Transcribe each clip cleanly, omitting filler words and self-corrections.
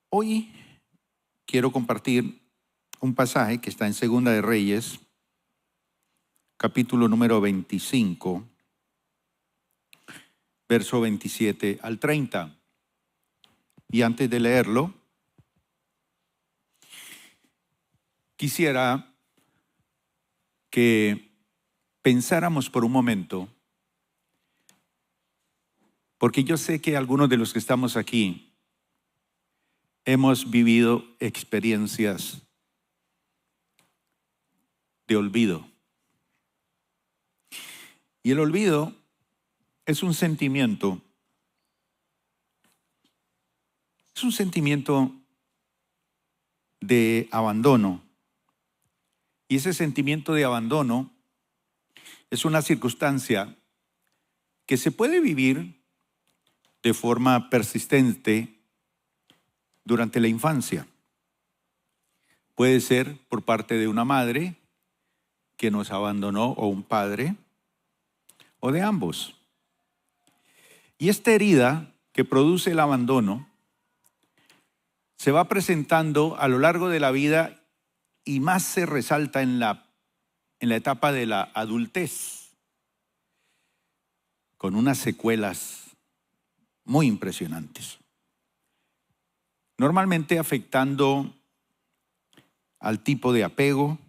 Hoy quiero compartir un pasaje que está en Segunda de Reyes, capítulo número 25, verso 27 al 30. Y antes de leerlo, quisiera que pensáramos por un momento, porque yo sé que algunos de los que estamos aquí hemos vivido experiencias de olvido. Y el olvido es un sentimiento de abandono. Y ese sentimiento de abandono es una circunstancia que se puede vivir de forma persistente durante la infancia. Puede ser por parte de una madre que nos abandonó o un padre, o de ambos. Y esta herida que produce el abandono se va presentando a lo largo de la vida y más se resalta en la etapa de la adultez, con unas secuelas muy impresionantes. Normalmente afectando al tipo de apego,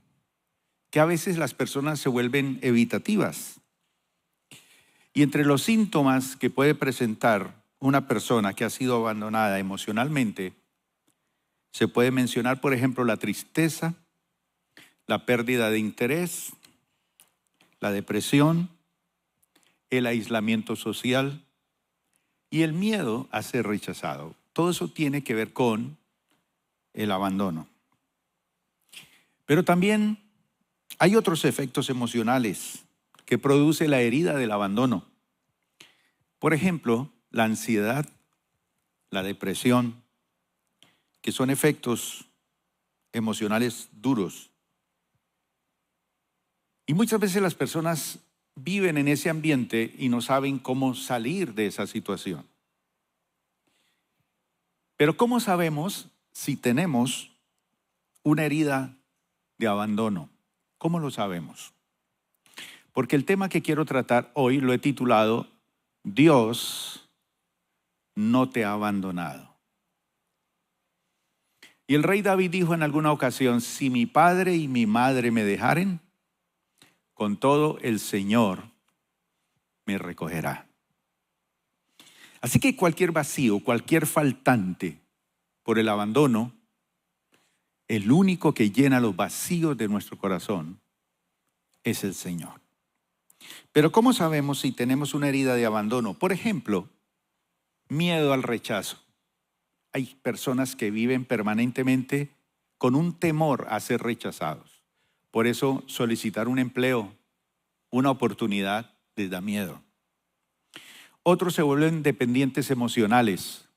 que a veces las personas se vuelven evitativas. Y entre los síntomas que puede presentar una persona que ha sido abandonada emocionalmente, se puede mencionar, por ejemplo, la tristeza, la pérdida de interés, la depresión, el aislamiento social y el miedo a ser rechazado. Todo eso tiene que ver con el abandono. Pero también hay otros efectos emocionales que produce la herida del abandono. Por ejemplo, la ansiedad, la depresión, que son efectos emocionales duros. Y muchas veces las personas viven en ese ambiente y no saben cómo salir de esa situación. Pero ¿cómo sabemos si tenemos una herida de abandono? ¿Cómo lo sabemos? Porque el tema que quiero tratar hoy lo he titulado Dios no te ha abandonado. Y el rey David dijo en alguna ocasión, si mi padre y mi madre me dejaren, con todo el Señor me recogerá. Así que cualquier vacío, cualquier faltante por el abandono, el único que llena los vacíos de nuestro corazón es el Señor. Pero ¿cómo sabemos si tenemos una herida de abandono? Por ejemplo, miedo al rechazo. Hay personas que viven permanentemente con un temor a ser rechazados. Por eso solicitar un empleo, una oportunidad, les da miedo. Otros se vuelven dependientes emocionales.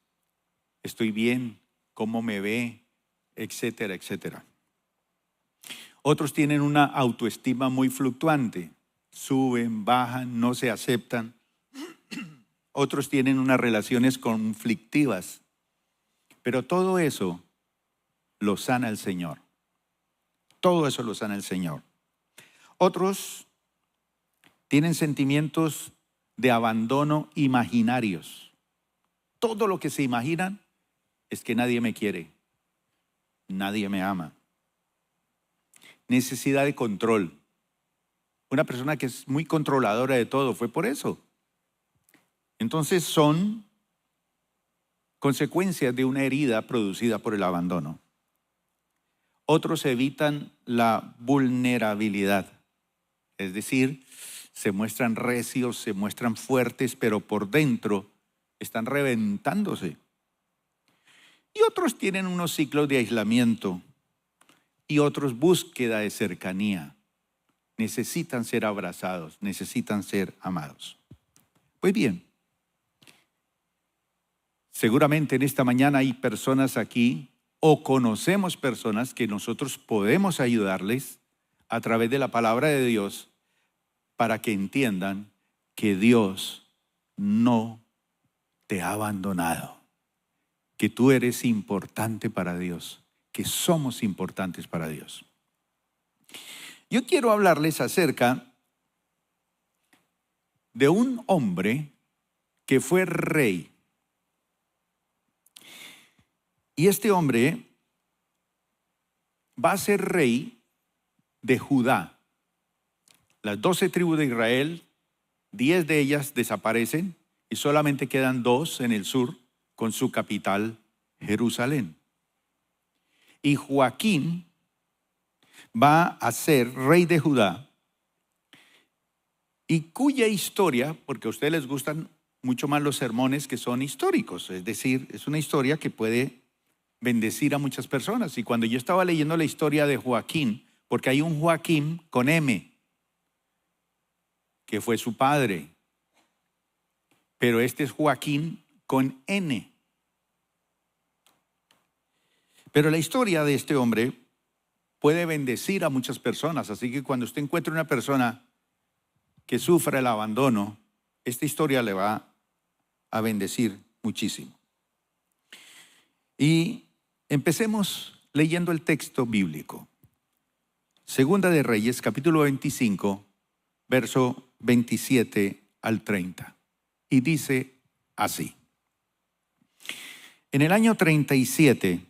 Estoy bien, cómo me ve, etcétera, etcétera. Otros tienen una autoestima muy fluctuante. Suben, bajan, no se aceptan. Otros tienen unas relaciones conflictivas. Pero todo eso lo sana el Señor. Todo eso lo sana el Señor. Otros tienen sentimientos de abandono imaginarios. Todo lo que se imaginan es que nadie me quiere, nadie me ama. Necesidad de control. Una persona que es muy controladora de todo, fue por eso. Entonces son consecuencias de una herida producida por el abandono. Otros evitan la vulnerabilidad, es decir, se muestran recios, se muestran fuertes, pero por dentro están reventándose. Y otros tienen unos ciclos de aislamiento y otros búsqueda de cercanía. Necesitan ser abrazados, necesitan ser amados. Pues bien, seguramente en esta mañana hay personas aquí o conocemos personas que nosotros podemos ayudarles a través de la palabra de Dios para que entiendan que Dios no te ha abandonado. que tú eres importante para Dios, que somos importantes para Dios. Yo quiero hablarles acerca de un hombre que fue rey. Y este hombre va a ser rey de Judá. Las 12 tribus de Israel, 10 de ellas desaparecen y solamente quedan 2 en el sur con su capital, Jerusalén. Y Joaquín va a ser rey de Judá, y cuya historia, porque a ustedes les gustan mucho más los sermones que son históricos, es decir, es una historia que puede bendecir a muchas personas. Y cuando yo estaba leyendo la historia de Joaquín, porque hay un Joaquín con M, que fue su padre, pero este es Joaquín con N. Pero la historia de este hombre puede bendecir a muchas personas, así que cuando usted encuentre una persona que sufra el abandono, esta historia le va a bendecir muchísimo. Y empecemos leyendo el texto bíblico. Segunda de Reyes, capítulo 25, verso 27 al 30. Y dice así: en el año 37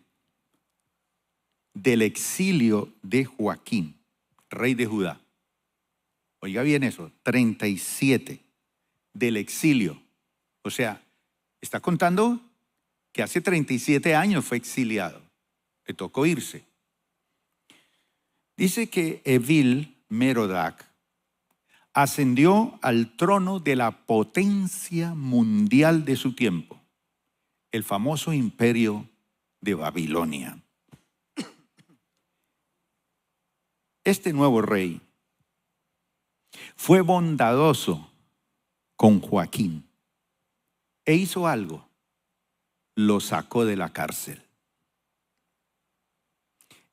del exilio de Joaquín, rey de Judá. Oiga bien eso, 37 del exilio. O sea, está contando que hace 37 años fue exiliado. Le tocó irse. Dice que Evil Merodach ascendió al trono de la potencia mundial de su tiempo, el famoso imperio de Babilonia. Este nuevo rey fue bondadoso con Joaquín e hizo algo: lo sacó de la cárcel.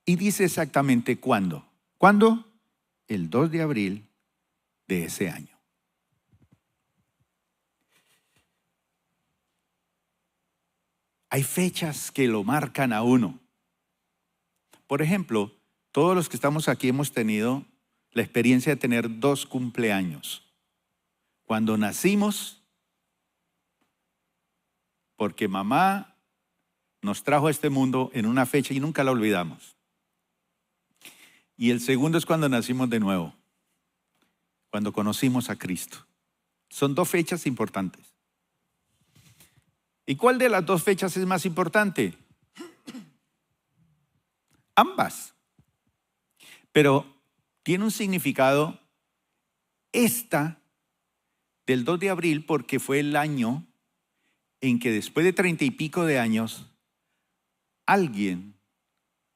Y dice exactamente cuándo. ¿Cuándo? El 2 de abril de ese año. Hay fechas que lo marcan a uno. Por ejemplo, todos los que estamos aquí hemos tenido la experiencia de tener 2 cumpleaños. Cuando nacimos, porque mamá nos trajo a este mundo en una fecha y nunca la olvidamos. Y el segundo es cuando nacimos de nuevo, cuando conocimos a Cristo. Son 2 fechas importantes. ¿Y cuál de las 2 fechas es más importante? Ambas. Pero tiene un significado esta del 2 de abril porque fue el año en que después de 30 y pico de años alguien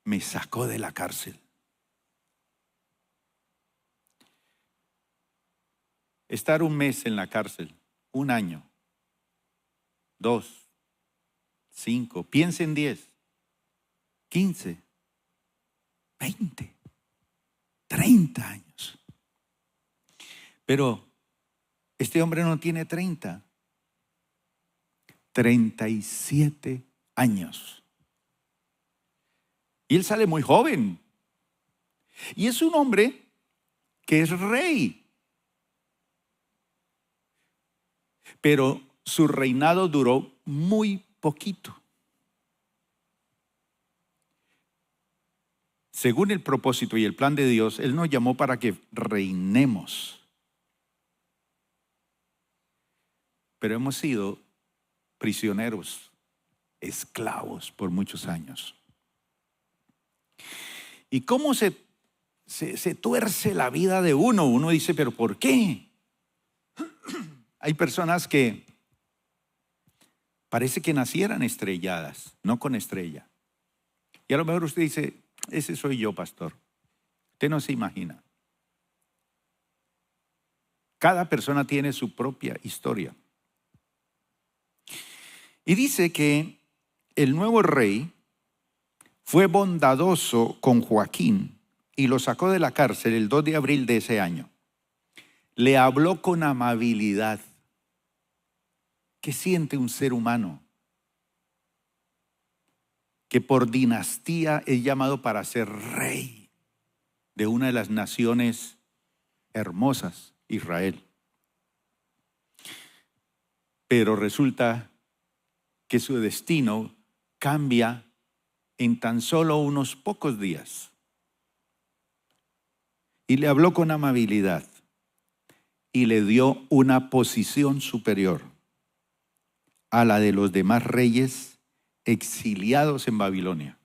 me sacó de la cárcel. Estar un mes en la cárcel, 1 año, 2, 5, piensen 10, 15, 20, 30 años. Pero este hombre no tiene 30, 37 años. Y él sale muy joven. Y es un hombre que es rey. Pero su reinado duró muy poquito. Según el propósito y el plan de Dios, Él nos llamó para que reinemos. Pero hemos sido prisioneros, esclavos por muchos años. ¿Y cómo se tuerce la vida de uno? Uno dice, ¿pero por qué? Hay personas que parece que nacieran estrelladas, no con estrella. Y a lo mejor usted dice, ese soy yo, pastor. Usted no se imagina. Cada persona tiene su propia historia. Y dice que el nuevo rey fue bondadoso con Joaquín y lo sacó de la cárcel el 2 de abril de ese año. Le habló con amabilidad. ¿Qué siente un ser humano que por dinastía es llamado para ser rey de una de las naciones hermosas, Israel. Pero resulta que su destino cambia en tan solo unos pocos días. Y le habló con amabilidad y le dio una posición superior a la de los demás reyes exiliados en Babilonia.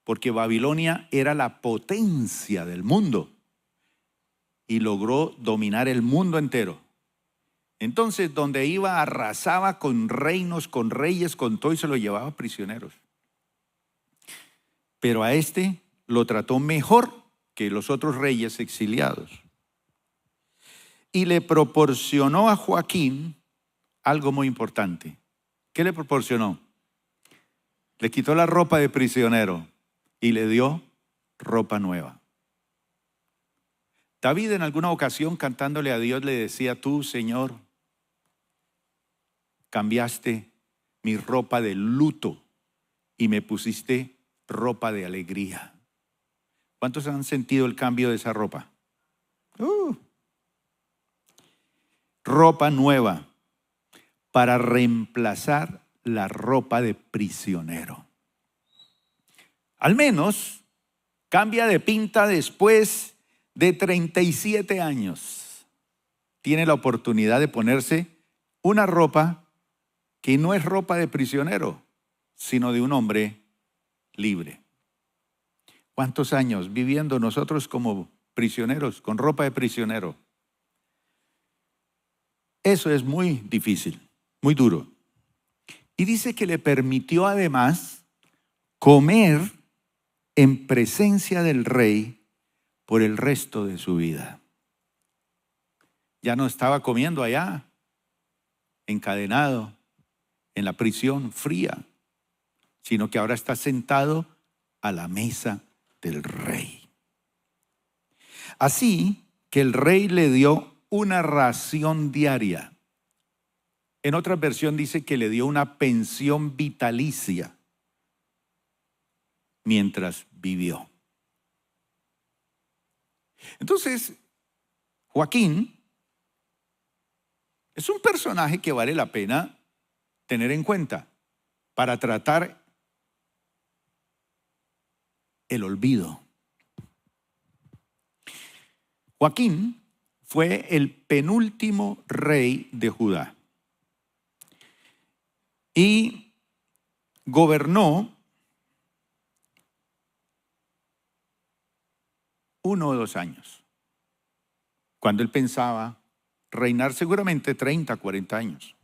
Porque Babilonia era la potencia del mundo y logró dominar el mundo entero. Entonces, donde iba, arrasaba con reinos, con reyes, con todo, y se lo llevaba prisioneros. Pero a este lo trató mejor que los otros reyes exiliados. Y le proporcionó a Joaquín algo muy importante. ¿Qué le proporcionó? Le quitó la ropa de prisionero y le dio ropa nueva. David en alguna ocasión cantándole a Dios le decía: tú, Señor, cambiaste mi ropa de luto y me pusiste ropa de alegría. ¿Cuántos han sentido el cambio de esa ropa? Ropa nueva para reemplazar la ropa de prisionero. Al menos cambia de pinta después de 37 años. Tiene la oportunidad de ponerse una ropa que no es ropa de prisionero, sino de un hombre libre. ¿Cuántos años viviendo nosotros como prisioneros, con ropa de prisionero? Eso es muy difícil, muy duro. Y dice que le permitió además comer en presencia del rey por el resto de su vida. Ya no estaba comiendo allá, encadenado, en la prisión fría, sino que ahora está sentado a la mesa del rey. Así que el rey le dio una ración diaria. En otra versión dice que le dio una pensión vitalicia mientras vivió. Entonces, Joaquín es un personaje que vale la pena tener en cuenta para tratar el olvido. Joaquín fue el penúltimo rey de Judá y gobernó 1 o 2 años, cuando él pensaba reinar seguramente 30, 40 años.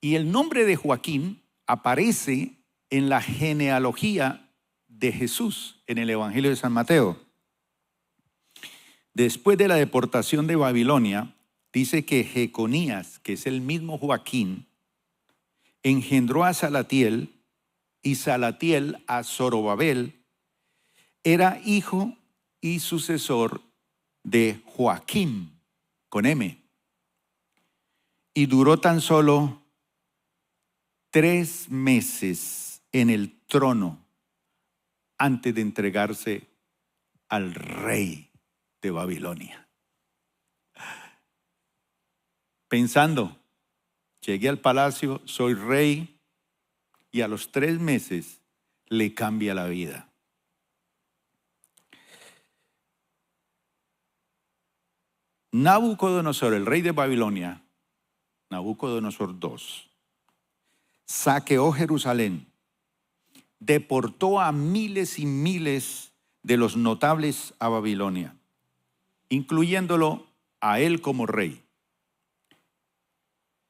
Y el nombre de Joaquín aparece en la genealogía de Jesús en el Evangelio de San Mateo. Después de la deportación de Babilonia, dice que Jeconías, que es el mismo Joaquín, engendró a Salatiel y Salatiel a Zorobabel. Era hijo y sucesor de Joaquim, con M. Y duró tan solo 3 meses en el trono antes de entregarse al rey de Babilonia. Pensando, llegué al palacio, soy rey, y a los 3 meses le cambia la vida. Nabucodonosor, el rey de Babilonia, Nabucodonosor II, saqueó Jerusalén, deportó a miles y miles de los notables a Babilonia, incluyéndolo a él como rey.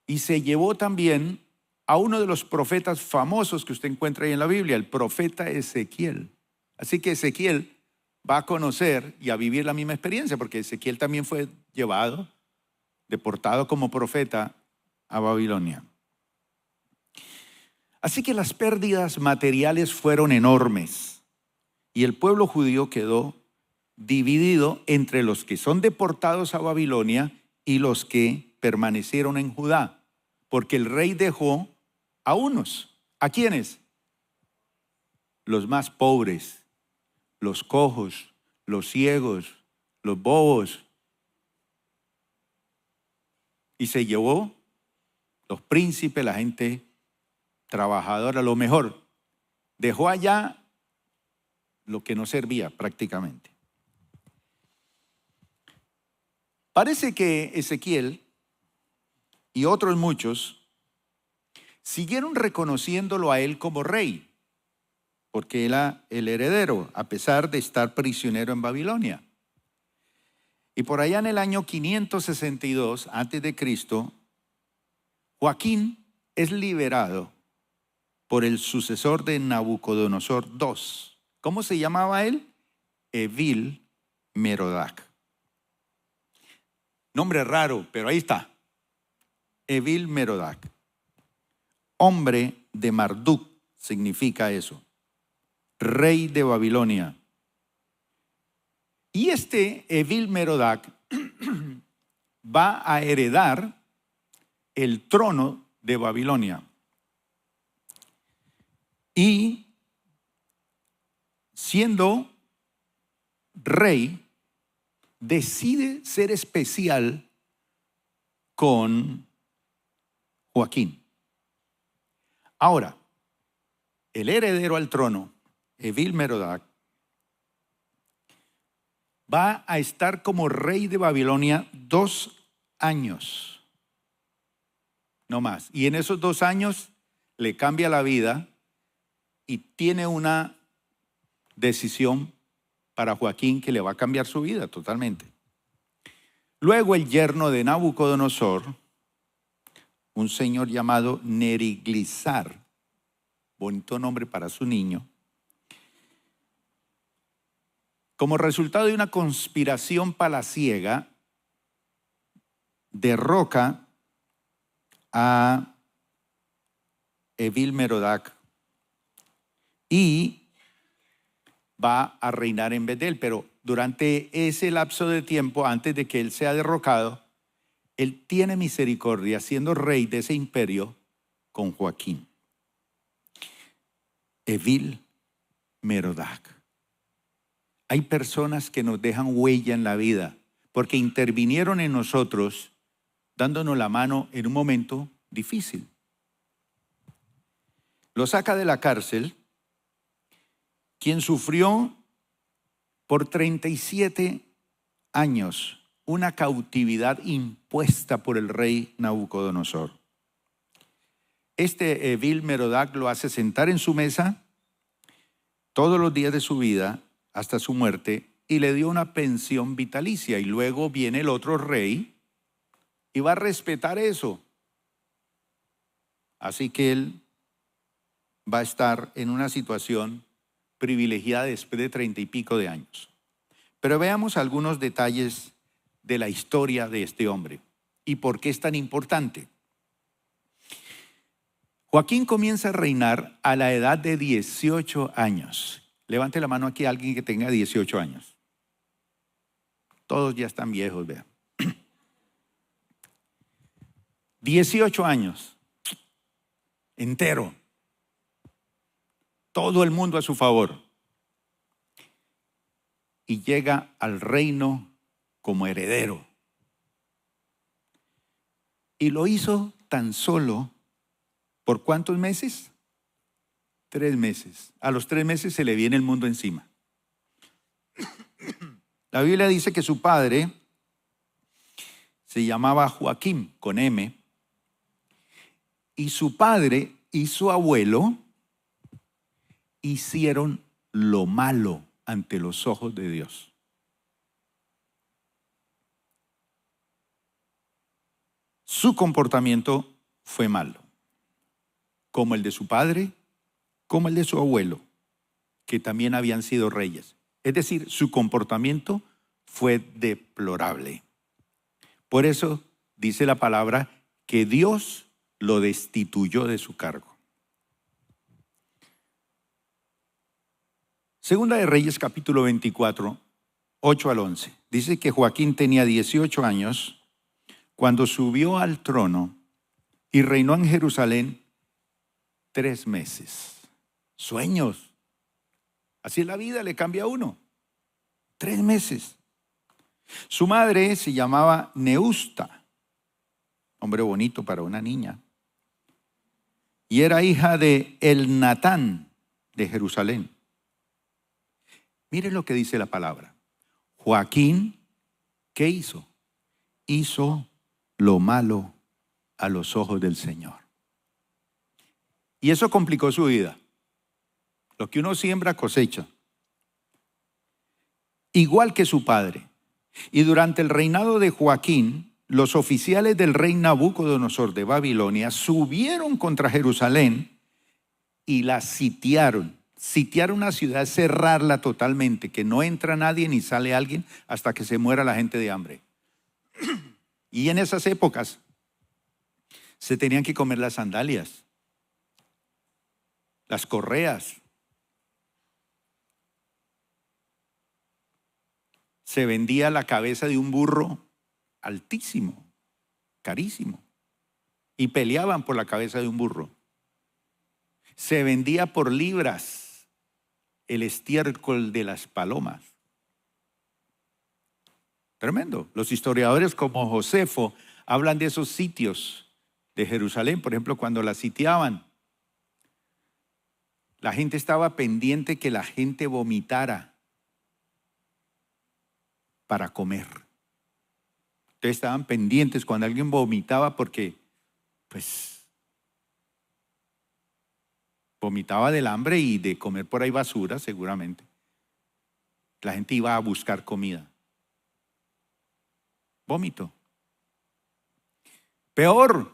Y se llevó también a uno de los profetas famosos que usted encuentra ahí en la Biblia, el profeta Ezequiel. Así que Ezequiel va a conocer y a vivir la misma experiencia, porque Ezequiel también fue llevado, deportado como profeta a Babilonia. Así que las pérdidas materiales fueron enormes y el pueblo judío quedó dividido entre los que son deportados a Babilonia y los que permanecieron en Judá, porque el rey dejó a unos ¿A quiénes? Los más pobres, los cojos, los ciegos, los bobos. Y se llevó los príncipes, la gente trabajadora, lo mejor. Dejó allá lo que no servía prácticamente. Parece que Ezequiel y otros muchos siguieron reconociéndolo a él como rey, porque era el heredero, a pesar de estar prisionero en Babilonia. Y por allá en el año 562 antes de Cristo, Joaquín es liberado por el sucesor de Nabucodonosor II. ¿Cómo se llamaba él? Evil Merodach. Nombre raro, pero ahí está. Evil Merodach. Hombre de Marduk significa eso. Rey de Babilonia. Y este Evil Merodach va a heredar el trono de Babilonia. Y siendo rey, decide ser especial con Joaquín. Ahora, el heredero al trono, Evil Merodach, va a estar como rey de Babilonia 2 años, no más. Y en esos 2 años le cambia la vida y tiene una decisión para Joaquín que le va a cambiar su vida totalmente. Luego el yerno de Nabucodonosor, un señor llamado Neriglissar, bonito nombre para su niño, como resultado de una conspiración palaciega, derroca a Evil Merodach y va a reinar en vez de él. Pero durante ese lapso de tiempo, antes de que él sea derrocado, él tiene misericordia, siendo rey de ese imperio, con Joaquín. Evil Merodach. Hay personas que nos dejan huella en la vida porque intervinieron en nosotros dándonos la mano en un momento difícil. Lo saca de la cárcel, quien sufrió por 37 años una cautividad impuesta por el rey Nabucodonosor. Este Evil Merodach lo hace sentar en su mesa todos los días de su vida hasta su muerte y le dio una pensión vitalicia. Y luego viene el otro rey y va a respetar eso. Así que él va a estar en una situación privilegiada después de 30 y pico de años. Pero veamos algunos detalles de la historia de este hombre y por qué es tan importante. Joaquín comienza a reinar a la edad de 18 años. Levante la mano aquí a alguien que tenga 18 años. Todos ya están viejos, vean. 18 años, entero. Todo el mundo a su favor. Y llega al reino como heredero. Y lo hizo tan solo, ¿por cuántos meses? 3 meses. A los 3 meses se le viene el mundo encima. La Biblia dice que su padre se llamaba Joaquín, con M, y su padre y su abuelo hicieron lo malo ante los ojos de Dios. Su comportamiento fue malo, como el de su padre, como el de su abuelo, que también habían sido reyes. Es decir, su comportamiento fue deplorable. Por eso dice la palabra que Dios lo destituyó de su cargo. Segunda de Reyes, capítulo 24, 8 al 11. Dice que Joaquín tenía 18 años cuando subió al trono y reinó en Jerusalén 3 meses. Sueños. Así es la vida, le cambia a uno. 3 meses. Su madre se llamaba Neusta, nombre bonito para una niña, y era hija de Elnatán de Jerusalén. Miren lo que dice la palabra. Joaquín, ¿qué hizo? Hizo lo malo a los ojos del Señor. Y eso complicó su vida. Lo que uno siembra, cosecha. Igual que su padre. Y durante el reinado de Joaquín, los oficiales del rey Nabucodonosor de Babilonia subieron contra Jerusalén y la sitiaron. Sitiar una ciudad, cerrarla totalmente, que no entra nadie ni sale alguien hasta que se muera la gente de hambre. Y en esas épocas se tenían que comer las sandalias, las correas. Se vendía la cabeza de un burro altísimo, carísimo, y peleaban por la cabeza de un burro. Se vendía por libras el estiércol de las palomas. Tremendo. Los historiadores como Josefo hablan de esos sitios de Jerusalén. Por ejemplo, cuando la sitiaban, la gente estaba pendiente que la gente vomitara para comer. Entonces estaban pendientes cuando alguien vomitaba porque, pues, vomitaba del hambre y de comer por ahí basura seguramente. La gente iba a buscar comida. Vómito. Peor,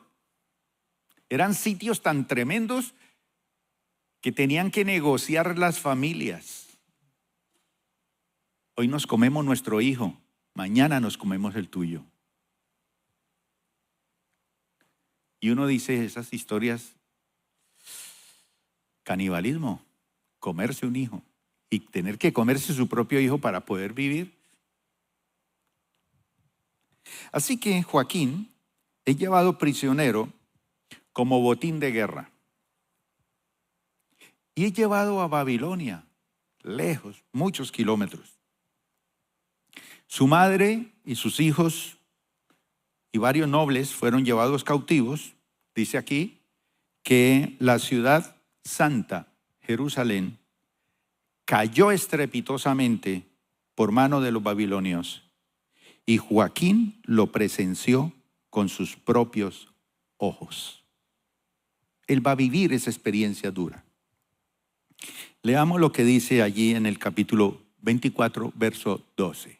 eran sitios tan tremendos que tenían que negociar las familias. Hoy nos comemos nuestro hijo, mañana nos comemos el tuyo. Y uno dice esas historias, canibalismo, comerse un hijo y tener que comerse su propio hijo para poder vivir. Así que Joaquín es llevado prisionero como botín de guerra y es llevado a Babilonia, lejos, muchos kilómetros. Su madre y sus hijos y varios nobles fueron llevados cautivos. Dice aquí que la ciudad santa, Jerusalén, cayó estrepitosamente por mano de los babilonios y Joaquín lo presenció con sus propios ojos. Él va a vivir esa experiencia dura. Leamos lo que dice allí en el capítulo 24, verso 12.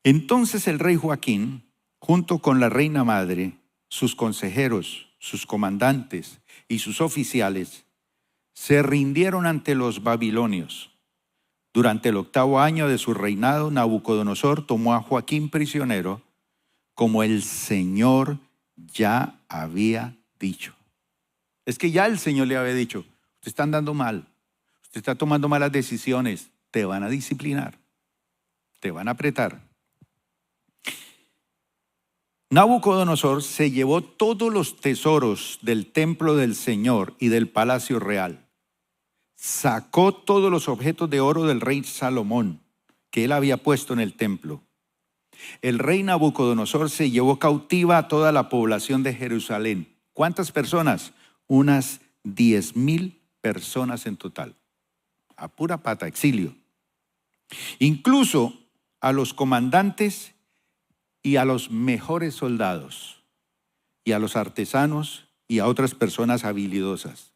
Entonces el rey Joaquín, junto con la reina madre, sus consejeros, sus comandantes y sus oficiales, se rindieron ante los babilonios. Durante el 8º año de su reinado, Nabucodonosor tomó a Joaquín prisionero, como el Señor ya había dicho. Es que ya el Señor le había dicho, usted está andando mal, usted está tomando malas decisiones, te van a disciplinar, te van a apretar. Nabucodonosor se llevó todos los tesoros del templo del Señor y del palacio real. Sacó todos los objetos de oro del rey Salomón que él había puesto en el templo. El rey Nabucodonosor se llevó cautiva a toda la población de Jerusalén. ¿Cuántas personas? Unas 10,000 personas en total. A pura pata, exilio. Incluso a los comandantes y a los mejores soldados, y a los artesanos y a otras personas habilidosas.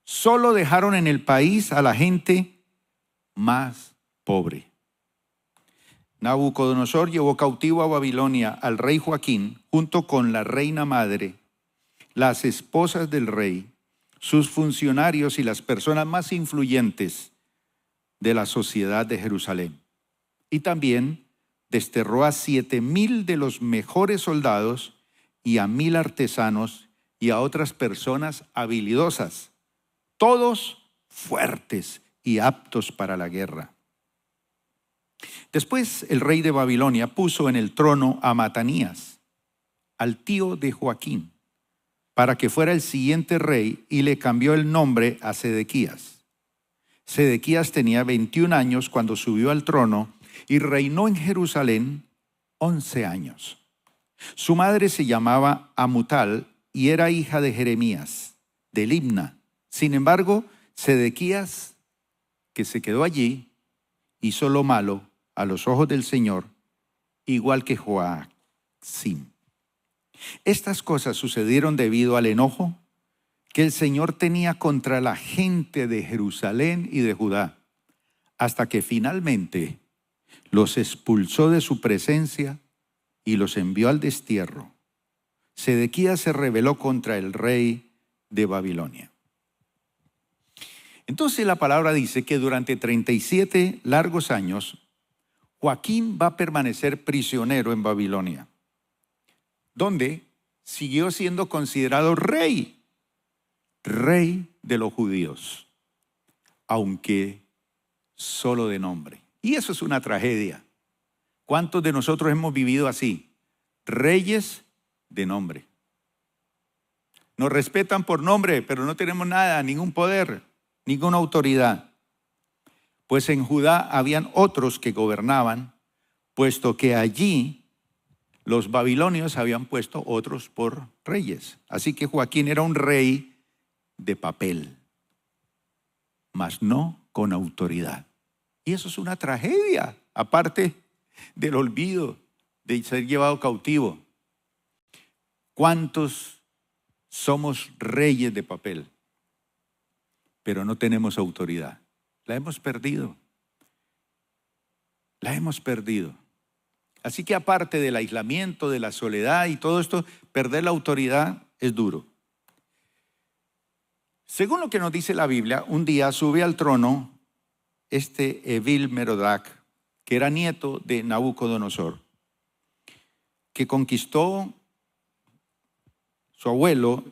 Solo dejaron en el país a la gente más pobre. Nabucodonosor llevó cautivo a Babilonia al rey Joaquín, junto con la reina madre, las esposas del rey, sus funcionarios y las personas más influyentes de la sociedad de Jerusalén. Y también desterró a 7,000 de los mejores soldados y a 1,000 artesanos y a otras personas habilidosas, todos fuertes y aptos para la guerra. Después el rey de Babilonia puso en el trono a Matanías, al tío de Joaquín, para que fuera el siguiente rey y le cambió el nombre a Sedequías. Sedequías tenía 21 años cuando subió al trono y reinó en Jerusalén 11 años. Su madre se llamaba Amutal y era hija de Jeremías, de Libna. Sin embargo, Sedequías, que se quedó allí, hizo lo malo a los ojos del Señor, igual que Joacim. Estas cosas sucedieron debido al enojo que el Señor tenía contra la gente de Jerusalén y de Judá, hasta que finalmente los expulsó de su presencia y los envió al destierro. Sedequías se rebeló contra el rey de Babilonia. Entonces la palabra dice que durante 37 largos años, Joaquín va a permanecer prisionero en Babilonia, donde siguió siendo considerado rey de los judíos, aunque solo de nombre. Y eso es una tragedia. ¿Cuántos de nosotros hemos vivido así? Reyes de nombre. Nos respetan por nombre, pero no tenemos nada, ningún poder, ninguna autoridad. Pues en Judá habían otros que gobernaban, puesto que allí los babilonios habían puesto otros por reyes. Así que Joaquín era un rey de papel, mas no con autoridad. Y eso es una tragedia, aparte del olvido de ser llevado cautivo. ¿Cuántos somos reyes de papel, pero no tenemos autoridad? La hemos perdido. La hemos perdido. Así que aparte del aislamiento, de la soledad y todo esto, perder la autoridad es duro. Según lo que nos dice la Biblia, un día sube al trono Evil-Merodach, que era nieto de Nabucodonosor, que conquistó su abuelo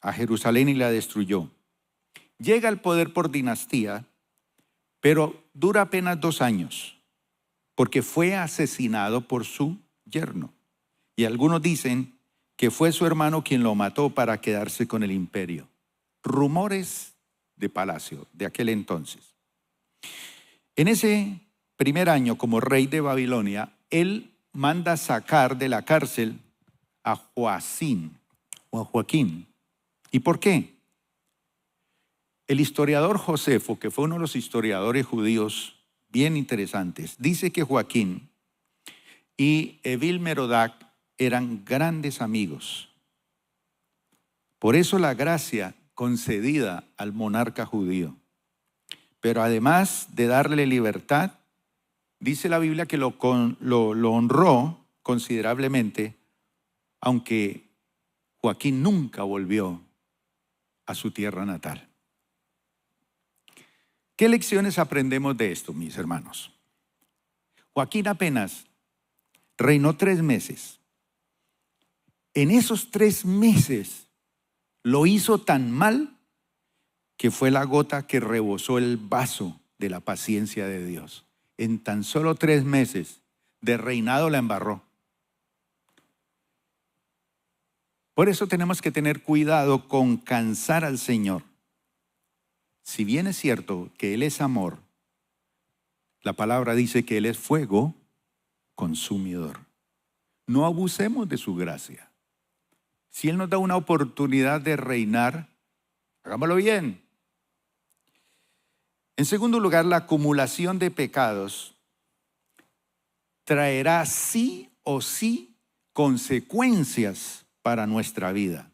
a Jerusalén y la destruyó. Llega al poder por dinastía, pero dura apenas 2 años, porque fue asesinado por su yerno. Y algunos dicen que fue su hermano quien lo mató para quedarse con el imperio. Rumores de palacio de aquel entonces. En ese primer año como rey de Babilonia, él manda sacar de la cárcel a Joacim o a Joaquín. ¿Y por qué? El historiador Josefo, que fue uno de los historiadores judíos bien interesantes, dice que Joaquín y Evil-Merodach eran grandes amigos. Por eso la gracia concedida al monarca judío. Pero además de darle libertad, dice la Biblia que lo honró considerablemente, aunque Joaquín nunca volvió a su tierra natal. ¿Qué lecciones aprendemos de esto, mis hermanos? Joaquín apenas reinó 3 meses. En esos 3 meses lo hizo tan mal que fue la gota que rebosó el vaso de la paciencia de Dios. En tan solo 3 meses de reinado la embarró. Por eso tenemos que tener cuidado con cansar al Señor. Si bien es cierto que Él es amor, la palabra dice que Él es fuego consumidor. No abusemos de su gracia. Si Él nos da una oportunidad de reinar, hagámoslo bien. En segundo lugar, la acumulación de pecados traerá sí o sí consecuencias para nuestra vida.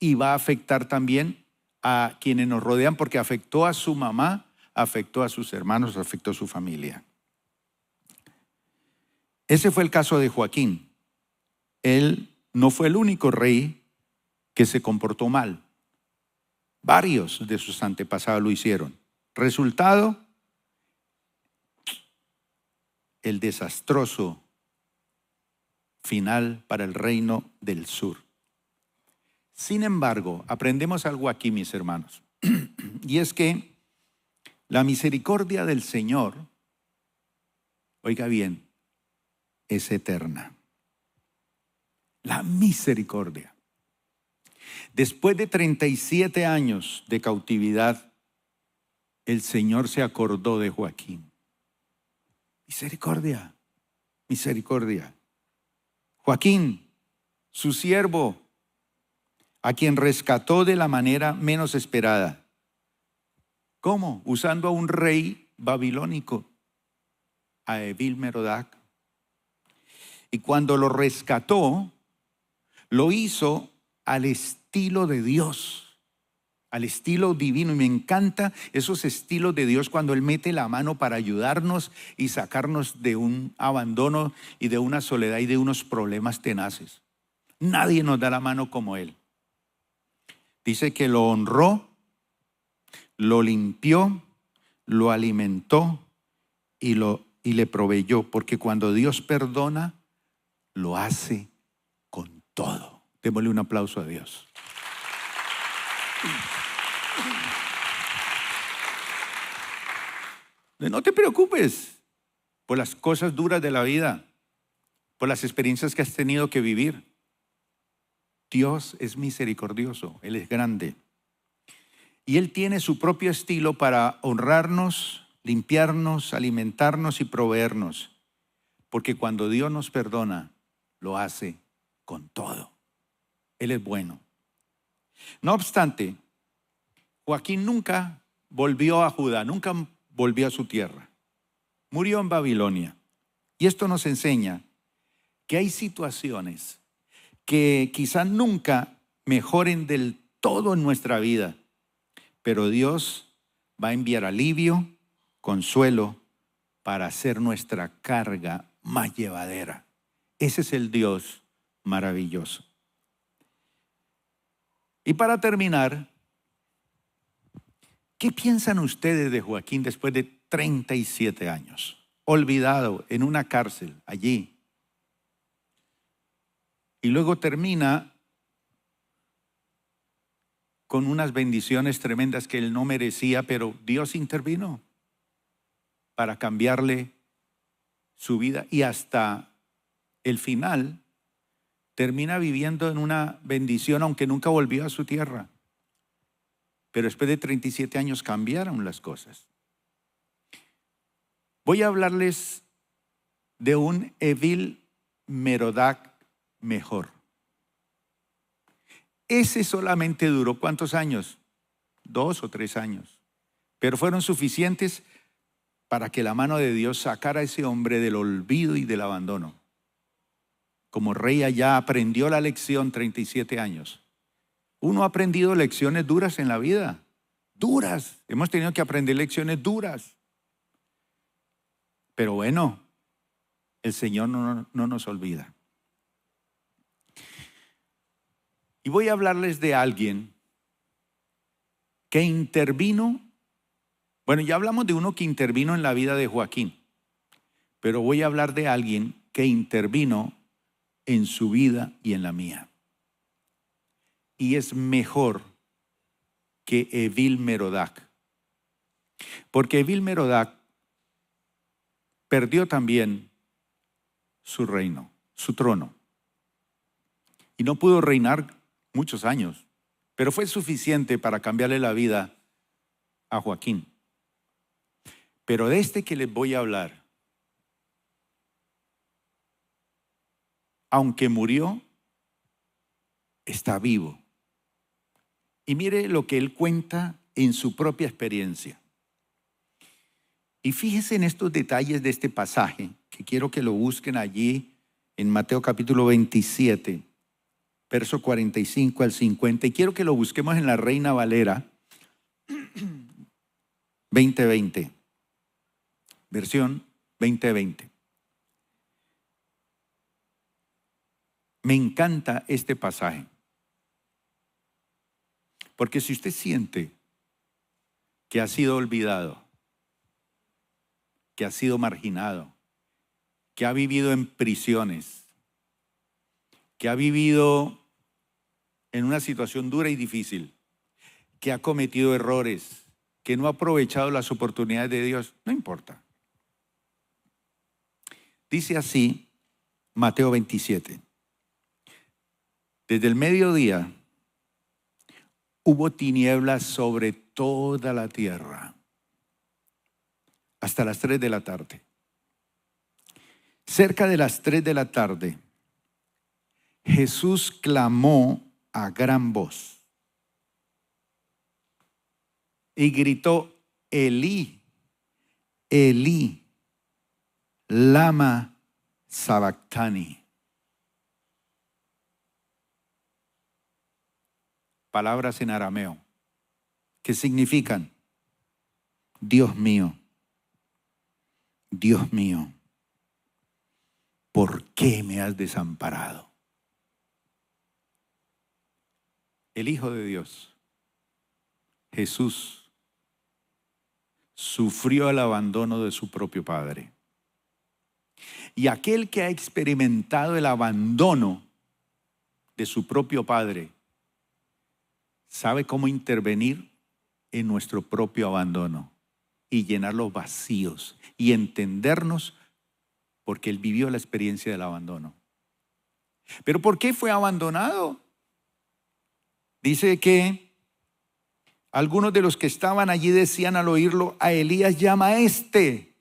Y va a afectar también a quienes nos rodean, porque afectó a su mamá, afectó a sus hermanos, afectó a su familia. Ese fue el caso de Joaquín. Él no fue el único rey que se comportó mal. Varios de sus antepasados lo hicieron. Resultado, el desastroso final para el reino del sur. Sin embargo, aprendemos algo aquí, mis hermanos, y es que la misericordia del Señor, oiga bien, es eterna. La misericordia. Después de 37 años de cautividad, el Señor se acordó de Joaquín. Misericordia, misericordia. Joaquín, su siervo, a quien rescató de la manera menos esperada. ¿Cómo? Usando a un rey babilónico, a Evil-Merodach. Y cuando lo rescató, lo hizo al estilo de Dios, al estilo divino. Y me encanta esos estilos de Dios cuando Él mete la mano para ayudarnos y sacarnos de un abandono y de una soledad y de unos problemas tenaces. Nadie nos da la mano como Él. Dice que lo honró, lo limpió, lo alimentó y le proveyó, porque cuando Dios perdona, lo hace con todo. Démosle un aplauso a Dios. No te preocupes por las cosas duras de la vida, por las experiencias que has tenido que vivir. Dios es misericordioso, Él es grande. Y Él tiene su propio estilo para honrarnos, limpiarnos, alimentarnos y proveernos. Porque cuando Dios nos perdona, lo hace con todo. Él es bueno. No obstante, Joaquín nunca volvió a Judá, nunca volvió a su tierra. Murió en Babilonia. Y esto nos enseña que hay situaciones que quizás nunca mejoren del todo en nuestra vida, pero Dios va a enviar alivio, consuelo, para hacer nuestra carga más llevadera. Ese es el Dios maravilloso. Y para terminar, ¿qué piensan ustedes de Joaquín después de 37 años? Olvidado en una cárcel allí. Y luego termina con unas bendiciones tremendas que él no merecía, pero Dios intervino para cambiarle su vida y hasta el final termina viviendo en una bendición, aunque nunca volvió a su tierra. Pero después de 37 años cambiaron las cosas. Voy a hablarles de un Evil-Merodach mejor. Ese solamente duró ¿cuántos años? 2 o 3 años. Pero fueron suficientes para que la mano de Dios sacara a ese hombre del olvido y del abandono. Como rey allá aprendió la lección 37 años. Uno ha aprendido lecciones duras en la vida. Duras. Hemos tenido que aprender lecciones duras. Pero bueno, el Señor no nos olvida. Y voy a hablarles de alguien que intervino. Bueno, ya hablamos de uno que intervino en la vida de Joaquín, pero voy a hablar de alguien que intervino en su vida y en la mía. Y es mejor que Evil-Merodach. Porque Evil-Merodach perdió también su reino, su trono. Y no pudo reinar muchos años, pero fue suficiente para cambiarle la vida a Joaquín. Pero de este que les voy a hablar, aunque murió, está vivo. Y mire lo que él cuenta en su propia experiencia. Y fíjense en estos detalles de este pasaje, que quiero que lo busquen allí en Mateo capítulo 27, verso 45 al 50. Y quiero que lo busquemos en la Reina Valera 2020, versión 2020. Me encanta este pasaje. Porque si usted siente que ha sido olvidado, que ha sido marginado, que ha vivido en prisiones, que ha vivido en una situación dura y difícil, que ha cometido errores, que no ha aprovechado las oportunidades de Dios, no importa. Dice así Mateo 27. Desde el mediodía hubo tinieblas sobre toda la tierra hasta las 3 de la tarde. Cerca de las 3 de la tarde, Jesús clamó a gran voz y gritó: Elí, Elí, lama sabactani. Palabras en arameo que significan: Dios mío, Dios mío, ¿por qué me has desamparado? El Hijo de Dios, Jesús, sufrió el abandono de su propio Padre. Y aquel que ha experimentado el abandono de su propio Padre, sabe cómo intervenir en nuestro propio abandono y llenar los vacíos y entendernos, porque Él vivió la experiencia del abandono. ¿Pero por qué fue abandonado? Dice que algunos de los que estaban allí decían al oírlo: a Elías llama a este.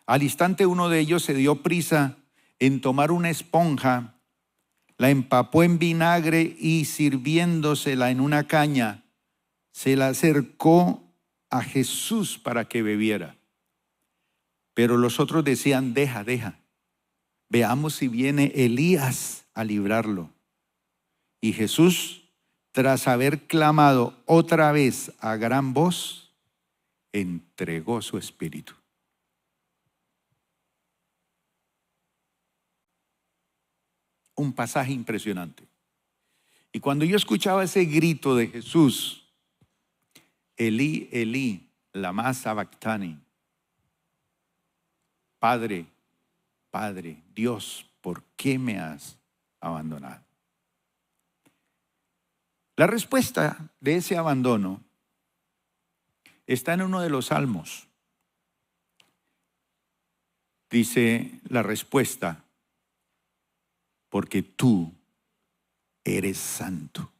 Al instante uno de ellos se dio prisa en tomar una esponja, la empapó en vinagre y sirviéndosela en una caña, se la acercó a Jesús para que bebiera. Pero los otros decían: deja, veamos si viene Elías a librarlo. Y Jesús, tras haber clamado otra vez a gran voz, entregó su espíritu. Un pasaje impresionante. Y cuando yo escuchaba ese grito de Jesús: Elí, Elí, lama sabactani, Padre, Padre, Dios, ¿por qué me has abandonado? La respuesta de ese abandono está en uno de los salmos. Dice la respuesta: porque tú eres santo.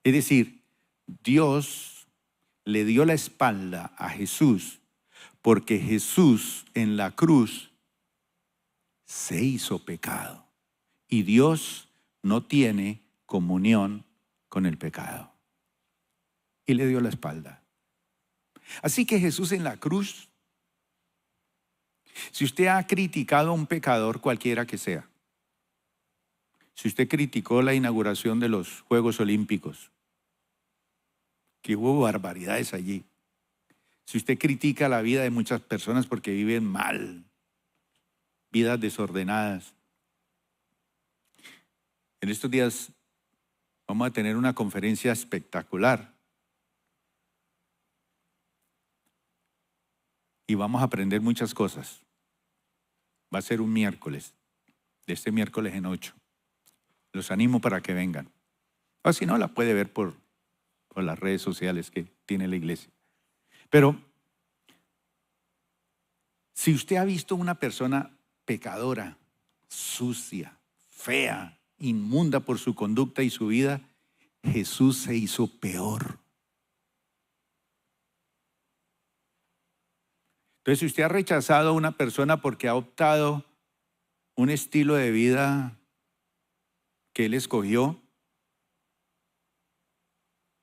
Es decir, Dios le dio la espalda a Jesús porque Jesús en la cruz se hizo pecado y Dios no tiene comunión con el pecado. Y le dio la espalda. Así que Jesús en la cruz, si usted ha criticado a un pecador cualquiera que sea, si usted criticó la inauguración de los Juegos Olímpicos, que hubo barbaridades allí, si usted critica la vida de muchas personas porque viven mal, vidas desordenadas, en estos días vamos a tener una conferencia espectacular y vamos a aprender muchas cosas. Va a ser un miércoles, de este miércoles en 8. Los animo para que vengan. O si no, la puede ver por las redes sociales que tiene la iglesia. Pero si usted ha visto una persona pecadora, sucia, fea, inmunda por su conducta y su vida, Jesús se hizo peor. Entonces, si usted ha rechazado a una persona porque ha optado un estilo de vida que Él escogió,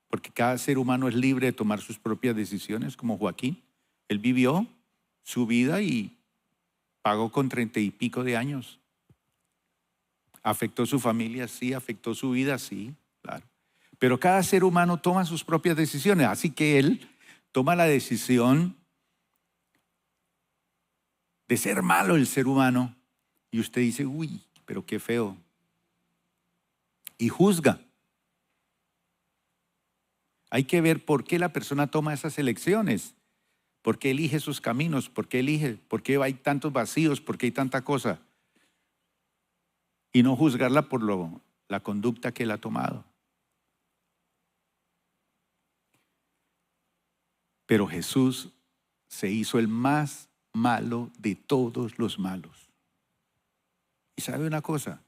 porque cada ser humano es libre de tomar sus propias decisiones, como Joaquín. Él vivió su vida y pagó con 30 y pico de años. ¿Afectó su familia? Sí. ¿Afectó su vida? Sí, claro. Pero cada ser humano toma sus propias decisiones, así que él toma la decisión de ser malo el ser humano y usted dice: uy, pero qué feo. Y juzga. Hay que ver por qué la persona toma esas elecciones, por qué elige sus caminos, por qué hay tantos vacíos, por qué hay tanta cosa. Y no juzgarla por la conducta que él ha tomado. Pero Jesús se hizo el más malo de todos los malos. Y sabe una cosa,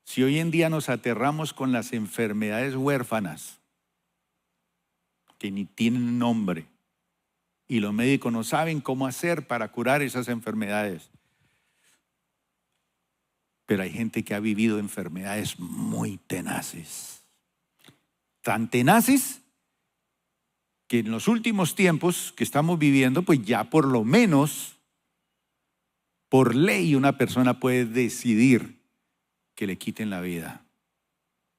Si hoy en día nos aterramos con las enfermedades huérfanas, que ni tienen nombre, y los médicos no saben cómo hacer para curar esas enfermedades, pero hay gente que ha vivido enfermedades muy tenaces, tan tenaces que en los últimos tiempos que estamos viviendo, pues ya por lo menos, por ley, una persona puede decidir que le quiten la vida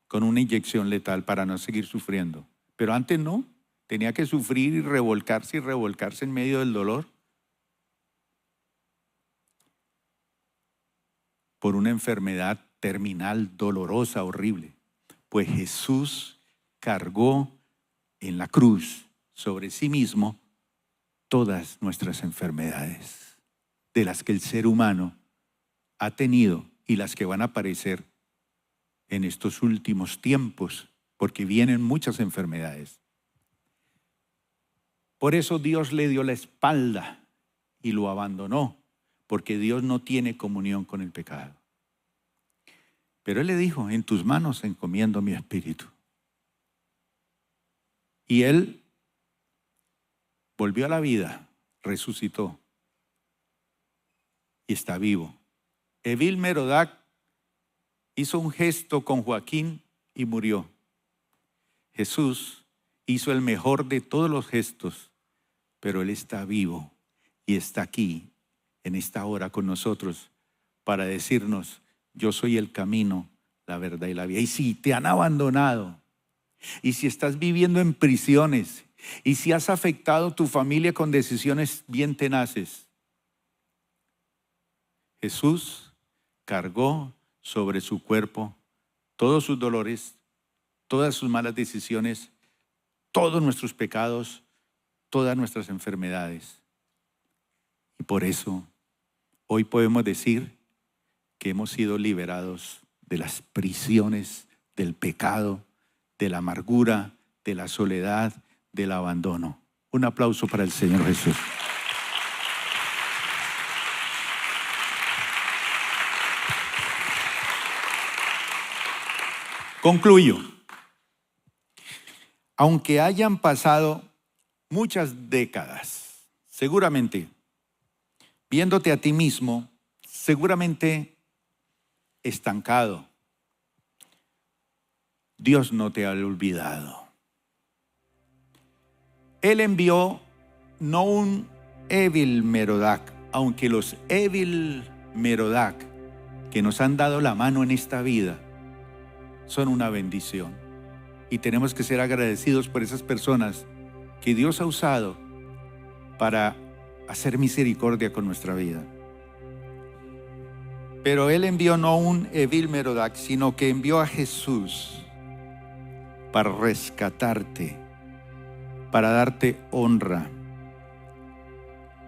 con una inyección letal para no seguir sufriendo. Pero antes no, tenía que sufrir y revolcarse en medio del dolor por una enfermedad terminal, dolorosa, horrible. Pues Jesús cargó en la cruz sobre sí mismo todas nuestras enfermedades, de las que el ser humano ha tenido y las que van a aparecer en estos últimos tiempos, porque vienen muchas enfermedades. Por eso Dios le dio la espalda y lo abandonó, porque Dios no tiene comunión con el pecado. Pero Él le dijo, en tus manos encomiendo mi espíritu. Y Él volvió a la vida, resucitó y está vivo. Evil Merodach hizo un gesto con Joaquín y murió. Jesús hizo el mejor de todos los gestos, pero Él está vivo y está aquí en esta hora con nosotros para decirnos, yo soy el camino, la verdad y la vida. Y si te han abandonado, y si estás viviendo en prisiones, y si has afectado tu familia con decisiones bien tenaces, Jesús cargó sobre su cuerpo todos sus dolores, todas sus malas decisiones, todos nuestros pecados, todas nuestras enfermedades. Y por eso hoy podemos decir que hemos sido liberados de las prisiones del pecado, de la amargura, de la soledad, del abandono. Un aplauso para el Señor Jesús. Concluyo. Aunque hayan pasado muchas décadas, seguramente, viéndote a ti mismo, seguramente estancado, Dios no te ha olvidado. Él envió no un Evil Merodach, aunque los Evil Merodach que nos han dado la mano en esta vida son una bendición. Y tenemos que ser agradecidos por esas personas que Dios ha usado para hacer misericordia con nuestra vida. Pero Él envió no un Evil Merodach, sino que envió a Jesús para rescatarte, para darte honra.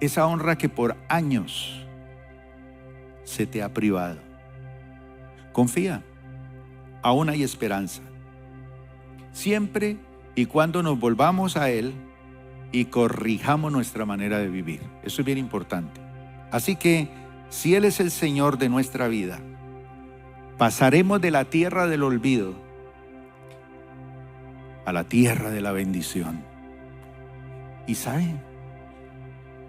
Esa honra que por años se te ha privado. Confía, aún hay esperanza. Siempre y cuando nos volvamos a Él y corrijamos nuestra manera de vivir. Eso es bien importante. Así que, si Él es el Señor de nuestra vida, pasaremos de la tierra del olvido a la tierra de la bendición. ¿Y saben?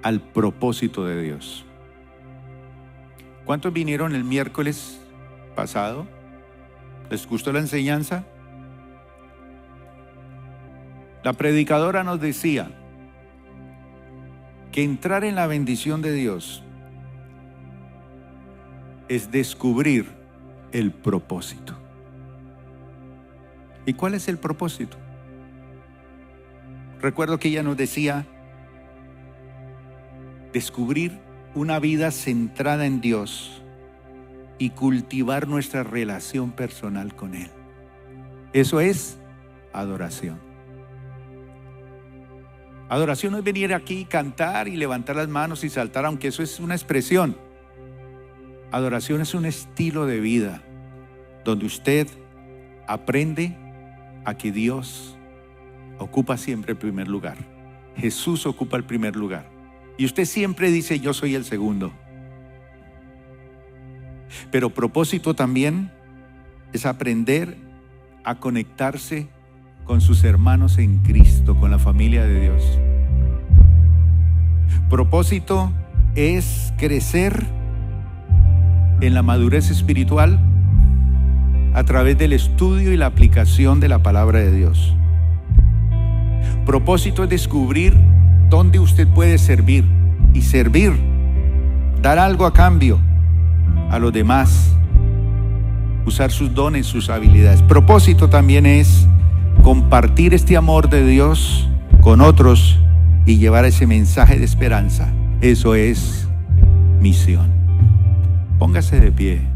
Al propósito de Dios. ¿Cuántos vinieron el miércoles pasado? ¿Les gustó la enseñanza? La predicadora nos decía que entrar en la bendición de Dios es descubrir el propósito. ¿Y cuál es el propósito? Recuerdo que ella nos decía descubrir una vida centrada en Dios y cultivar nuestra relación personal con Él. Eso es adoración. Adoración no es venir aquí, cantar y levantar las manos y saltar, aunque eso es una expresión. Adoración es un estilo de vida donde usted aprende a que Dios ocupa siempre el primer lugar. Jesús ocupa el primer lugar. Y usted siempre dice, yo soy el segundo. Pero propósito también es aprender a conectarse con sus hermanos en Cristo, con la familia de Dios. Propósito es crecer en la madurez espiritual a través del estudio y la aplicación de la palabra de Dios. Propósito es descubrir dónde usted puede servir y servir, dar algo a cambio a los demás, usar sus dones, sus habilidades. Propósito también es compartir este amor de Dios con otros y llevar ese mensaje de esperanza. Eso es misión. Póngase de pie.